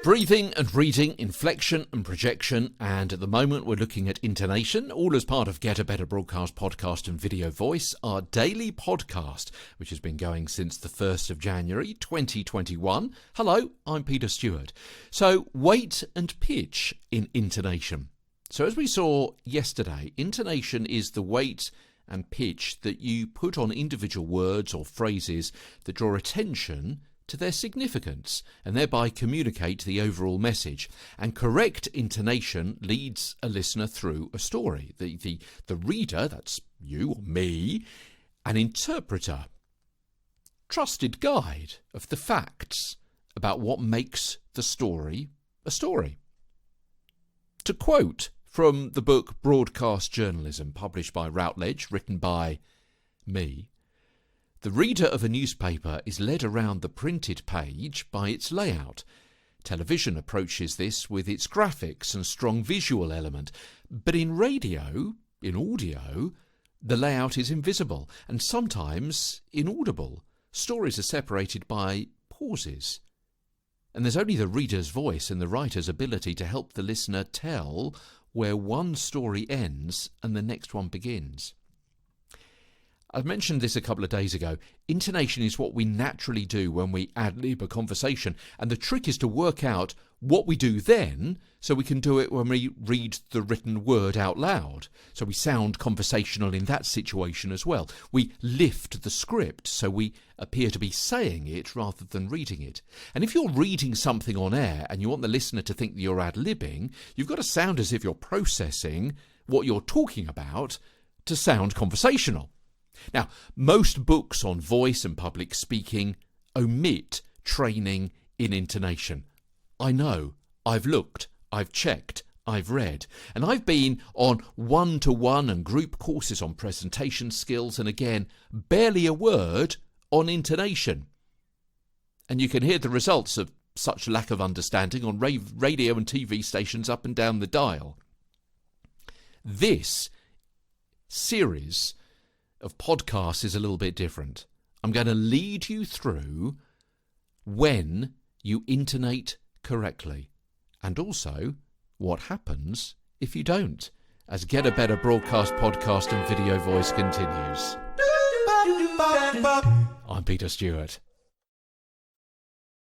Breathing and reading, inflection and projection, and at the moment we're looking at intonation, all as part of Get a Better Broadcast podcast and video voice, our daily podcast, which has been going since the 1st of January 2021. Hello, I'm Peter Stewart. So, weight and pitch in intonation. So as we saw yesterday, intonation is the weight and pitch that you put on individual words or phrases that draw attention to their significance and thereby communicate the overall message. And correct intonation leads a listener through a story. The reader, that's you or me, an interpreter, trusted guide of the facts about what makes the story a story. To quote from the book Broadcast Journalism, published by Routledge, written by me, the reader of a newspaper is led around the printed page by its layout. Television approaches this with its graphics and strong visual element. But in radio, in audio, the layout is invisible and sometimes inaudible. Stories are separated by pauses. And there's only the reader's voice and the writer's ability to help the listener tell where one story ends and the next one begins. I've mentioned this a couple of days ago. Intonation is what we naturally do when we ad-lib a conversation, and the trick is to work out what we do then so we can do it when we read the written word out loud. So we sound conversational in that situation as well. We lift the script so we appear to be saying it rather than reading it. And if you're reading something on air and you want the listener to think that you're ad-libbing, you've got to sound as if you're processing what you're talking about to sound conversational. Now, most books on voice and public speaking omit training in intonation. I know, I've looked, I've checked, I've read, and I've been on one-to-one and group courses on presentation skills, and again, barely a word on intonation. And you can hear the results of such lack of understanding on radio and TV stations up and down the dial. This series of podcasts is a little bit different. I'm going to lead you through when you intonate correctly and also what happens if you don't, as Get a Better Broadcast podcast and video voice continues. I'm Peter Stewart.